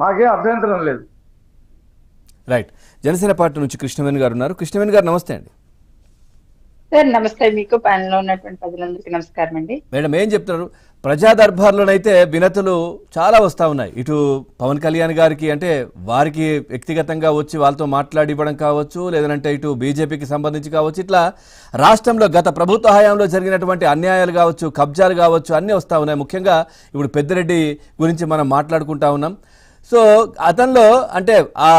మాకేం అభ్యంతరం లేదు. రైట్. జనసేన పార్టీ నుంచి కృష్ణవేణి గారు ఉన్నారు. కృష్ణవేణి గారు నమస్తే అండి. సార్ నమస్తే, మీకు ప్యానెల్లో ఉన్నటువంటి ప్రజలందరికీ నమస్కారం అండి. మేడం ఏం చెప్తున్నారు? ప్రజా దర్బార్లోనైతే వినతులు చాలా వస్తూ ఉన్నాయి. ఇటు పవన్ కళ్యాణ్ గారికి అంటే వారికి వ్యక్తిగతంగా వచ్చి వాళ్ళతో మాట్లాడి ఇవ్వడం కావచ్చు, లేదంటే ఇటు బీజేపీకి సంబంధించి కావచ్చు, ఇట్లా రాష్ట్రంలో గత ప్రభుత్వ హయాంలో జరిగినటువంటి అన్యాయాలు కావచ్చు, కబ్జాలు కావచ్చు, అన్నీ వస్తూ ఉన్నాయి. ముఖ్యంగా ఇప్పుడు పెద్దిరెడ్డి గురించి మనం మాట్లాడుకుంటా ఉన్నాం. సో అతనిలో అంటే ఆ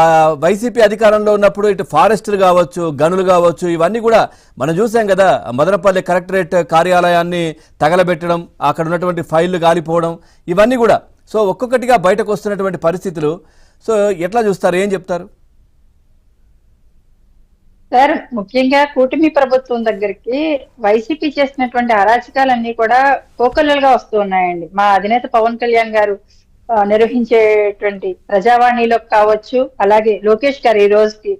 వైసీపీ అధికారంలో ఉన్నప్పుడు ఇటు ఫారెస్టులు కావచ్చు, గనులు కావచ్చు, ఇవన్నీ కూడా మనం చూసాం కదా. మదనపల్లి కలెక్టరేట్ కార్యాలయాన్ని తగలబెట్టడం, అక్కడ ఉన్నటువంటి ఫైళ్లు గాలిపోవడం, ఇవన్నీ కూడా సో ఒక్కొక్కటిగా బయటకు వస్తున్నటువంటి పరిస్థితులు. సో ఎట్లా చూస్తారు, ఏం చెప్తారు? సార్ ముఖ్యంగా కూటమి ప్రభుత్వం దగ్గరికి వైసీపీ చేసినటువంటి అరాచకాలన్నీ కూడా కోకొల్లలుగా వస్తూ ఉన్నాయండి. మా అధినేత పవన్ కళ్యాణ్ గారు నిర్వహించేటువంటి ప్రజావాణిలో కావచ్చు, అలాగే లోకేష్ గారు ఈ రోజుకి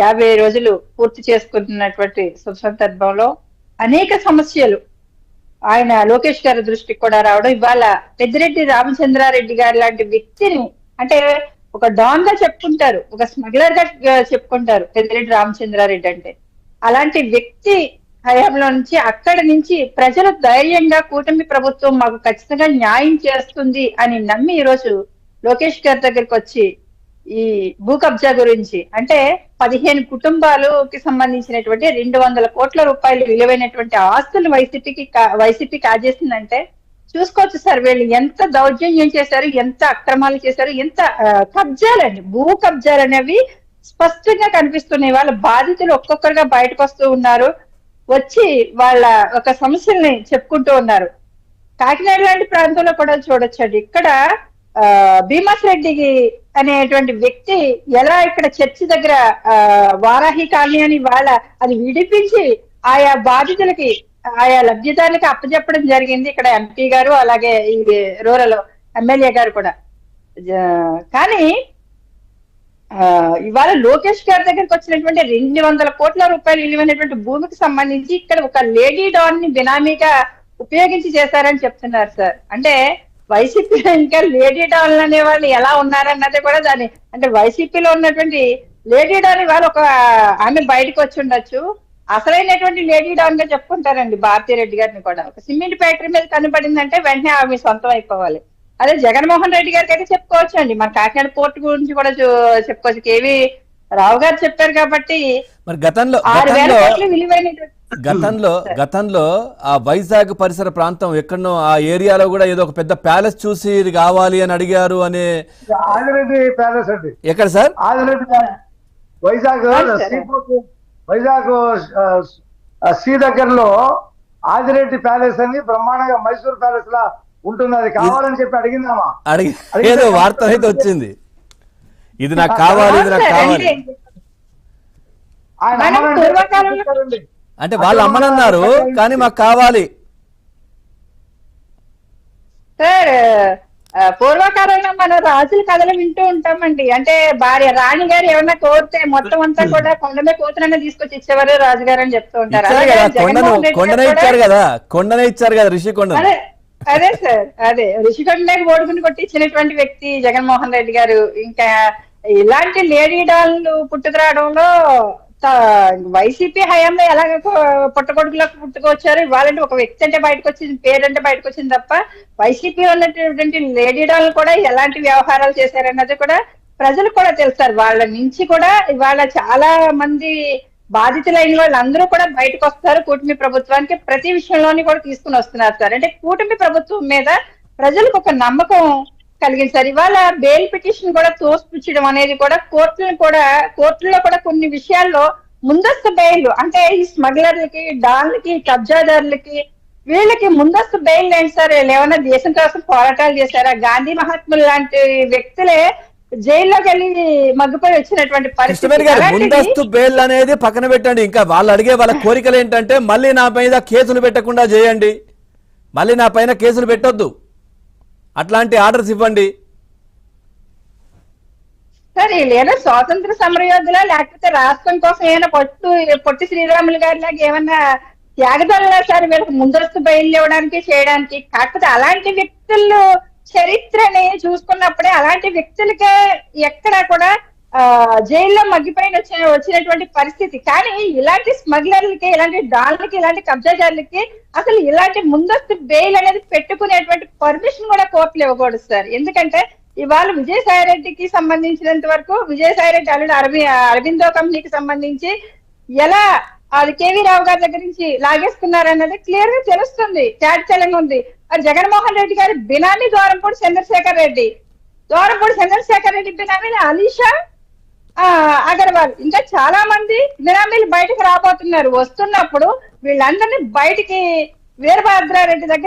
50 రోజులు పూర్తి చేసుకుంటున్నటువంటి శుభ సందర్భంలో అనేక సమస్యలు ఆయన లోకేష్ గారి దృష్టికి కూడా రావడం, ఇవాళ పెద్దిరెడ్డి రామచంద్రారెడ్డి గారి లాంటి వ్యక్తిని అంటే ఒక డాన్ గా చెప్పుకుంటారు, ఒక స్మగ్లర్ గా చెప్పుకుంటారు పెద్దిరెడ్డి రామచంద్రారెడ్డి అంటే. అలాంటి వ్యక్తి హయాంలో నుంచి అక్కడి నుంచి ప్రజలు ధైర్యంగా కూటమి ప్రభుత్వం మాకు ఖచ్చితంగా న్యాయం చేస్తుంది అని నమ్మి ఈరోజు లోకేష్ గారి దగ్గరికి వచ్చి ఈ భూ కబ్జా గురించి అంటే 15 కుటుంబాలకి సంబంధించినటువంటి 200 కోట్ల రూపాయలు విలువైనటువంటి ఆస్తులు వైసీపీ కాజేసిందంటే చూసుకోవచ్చు సార్. వీళ్ళు ఎంత దౌర్జన్యం చేశారు, ఎంత అక్రమాలు చేశారు, ఎంత కబ్జాలండి, భూ కబ్జాలు అనేవి స్పష్టంగా కనిపిస్తున్నాయి. వాళ్ళ బాధితులు ఒక్కొక్కరుగా బయటకు వస్తూ ఉన్నారు, వచ్చి వాళ్ళ ఒక సమస్యల్ని చెప్పుకుంటూ ఉన్నారు. కాకినాడ లాంటి ప్రాంతంలో కూడా చూడొచ్చండి. ఇక్కడ భీమస్ రెడ్డి అనేటువంటి వ్యక్తి ఎలా ఇక్కడ చర్చి దగ్గర వారాహి కాలనీ అని వాళ్ళ అది విడిపించి ఆయా బాధితులకి, ఆయా లబ్ధిదారులకి అప్పచెప్పడం జరిగింది ఇక్కడ ఎంపీ గారు, అలాగే ఈ రూరల్ ఎమ్మెల్యే గారు కూడా. కానీ ఇవాళ లోకేష్ గారి దగ్గరికి వచ్చినటువంటి 200 కోట్ల రూపాయలు విలువైనటువంటి భూమికి సంబంధించి ఇక్కడ ఒక లేడీ డాన్ ని బినామీగా ఉపయోగించి చేశారని చెప్తున్నారు సార్. అంటే వైసీపీలో ఇంకా లేడీ డాన్లు అనే వాళ్ళు ఎలా ఉన్నారన్నది కూడా దాని అంటే వైసీపీలో ఉన్నటువంటి లేడీ డాన్ వాళ్ళు ఒక ఆమె బయటకు వచ్చి ఉండొచ్చు, అసలైనటువంటి లేడీ డాన్ గా చెప్పుకుంటారండి భారతీరెడ్డి గారిని కూడా. ఒక సిమెంట్ ఫ్యాక్టరీ మీద కనబడిందంటే వెంటనే ఆమె సొంతం అయిపోవాలి. అదే జగన్మోహన్ రెడ్డి గారికి అయితే చెప్పుకోవచ్చు అండి, మన కాకినాడ పోర్టు గురించి కూడా చెప్పుకోవచ్చు. కేవీ రావు గారు చెప్పారు కాబట్టి. మరి గతంలో ఆ వైజాగ్ పరిసర ప్రాంతం ఎక్కడనో ఆ ఏరియాలో కూడా ఏదో ఒక పెద్ద ప్యాలెస్ చూసి ఇది కావాలి అని అడిగారు అనే ఆదిరెడ్డి ప్యాలెస్ అండి. ఎక్కడ సార్? ఆదిరెడ్డి వైజాగ్ సీ దగ్గరలో ఆదిరెడ్డి ప్యాలెస్ అని బ్రహ్మాండంగా మైసూర్ ప్యాలెస్ లా ఉంటుంది, అది కావాలని చెప్పి అడిగిందామా? ఏదో వార్త అయితే వచ్చింది, ఇది నాకు కావాలి, ఇది నాకు కావాలి అంటే వాళ్ళు అమ్మనన్నారు, కానీ మాకు కావాలి. సార్ పూర్వకాలంలో మనం రాజుల కథలు వింటూ ఉంటామండి. అంటే భార్య రాణి గారు ఏమన్నా కోరితే మొత్తం అంతా కూడా కొండమే కోతులనే తీసుకొచ్చి ఇచ్చేవారు రాజుగారు అని చెప్తూ ఉంటారు. కొండనే ఇచ్చారు కదా, కొండనే ఇచ్చారు కదా, రిషికొండ. అదే సార్, అదే రిషికొండకి ఓడుకుని కొట్టించినటువంటి వ్యక్తి జగన్మోహన్ రెడ్డి గారు. ఇంకా ఇలాంటి లేడీ డాన్లు పుట్టుకురావడంలో వైసీపీ హయాంలో ఎలాగ పుట్టగొడుగులకు పుట్టుకొచ్చారు, ఇవాళంటే ఒక వ్యక్తి అంటే బయటకు వచ్చింది, పేరంటే బయటకు వచ్చింది తప్ప వైసీపీ ఉన్నటువంటి లేడీ డాన్లు కూడా ఎలాంటి వ్యవహారాలు చేశారన్నది కూడా ప్రజలకు కూడా తెలుస్తారు. వాళ్ళ నుంచి కూడా ఇవాళ చాలా మంది బాధితులైన వాళ్ళందరూ కూడా బయటకు వస్తారు. కూటమి ప్రభుత్వానికి ప్రతి విషయంలోని కూడా తీసుకుని వస్తున్నారు సార్. అంటే కూటమి ప్రభుత్వం మీద ప్రజలకు ఒక నమ్మకం కలిగించారు. ఇవాళ బెయిల్ పిటిషన్ కూడా తోసిపుచ్చడం అనేది కూడా కోర్టుల్లో కూడా కొన్ని విషయాల్లో ముందస్తు బెయిల్ అంటే ఈ స్మగ్లర్లకి, డాన్లకి, కబ్జాదారులకి వీళ్ళకి ముందస్తు బెయిల్ ఏంటి సార్? ఏమైనా దేశం కోసం పోరాటాలు చేశారా? గాంధీ మహాత్ములు లాంటి వ్యక్తులే జైల్లోకి వెళ్ళి మగ్గిపోయి వచ్చినటువంటి పరిస్థితి. ముందస్తు బెయిల్ అనేది పక్కన పెట్టండి, ఇంకా వాళ్ళు అడిగే వాళ్ళ కోరికలు ఏంటంటే మళ్ళీ నా మీద కేసులు పెట్టకుండా చేయండి, మళ్ళీ నా పైన కేసులు పెట్టొద్దు, అట్లాంటి ఆర్డర్స్ ఇవ్వండి. సార్ వీళ్ళేనా స్వాతంత్ర సమరయోధులా, లేకపోతే రాష్ట్రం కోసం ఏమైనా పొట్టి శ్రీరాములు గారి లాగా ఏమన్నా త్యాగదలా సార్ వీళ్ళకి ముందస్తు బయలు ఇవ్వడానికి చేయడానికి? కాకపోతే అలాంటి వ్యక్తులు చరిత్రని చూసుకున్నప్పుడే అలాంటి వ్యక్తులకే ఎక్కడా కూడా జైల్లో మగ్గిపోయిన వచ్చినటువంటి పరిస్థితి. కానీ ఇలాంటి స్మగ్లర్లకి, ఇలాంటి డాన్లకి, ఇలాంటి కబ్జాదారులకి అసలు ఇలాంటి ముందస్తు బెయిల్ అనేది పెట్టుకునేటువంటి పర్మిషన్ కూడా కోర్టులు ఇవ్వకూడదు సార్. ఎందుకంటే ఇవాళ విజయసాయి రెడ్డికి సంబంధించినంత వరకు, విజయసాయి రెడ్డి అల్లుడు అరవిందో కంపెనీకి సంబంధించి ఎలా అది కేవీ రావు గారి దగ్గర నుంచి లాగేసుకున్నారన్నది క్లియర్ గా తెలుస్తుంది, చాటిచలంగా ఉంది. జగన్మోహన్ రెడ్డి గారి బినామీ ద్వారంపూడి చంద్రశేఖర్ రెడ్డి బినామీ అలీషా అగర్వాల్, ఇంకా చాలా మంది బినామీలు బయటకు రాబోతున్నారు. వస్తున్నప్పుడు వీళ్ళందరినీ బయటికి వీరభద్రారెడ్డి దగ్గర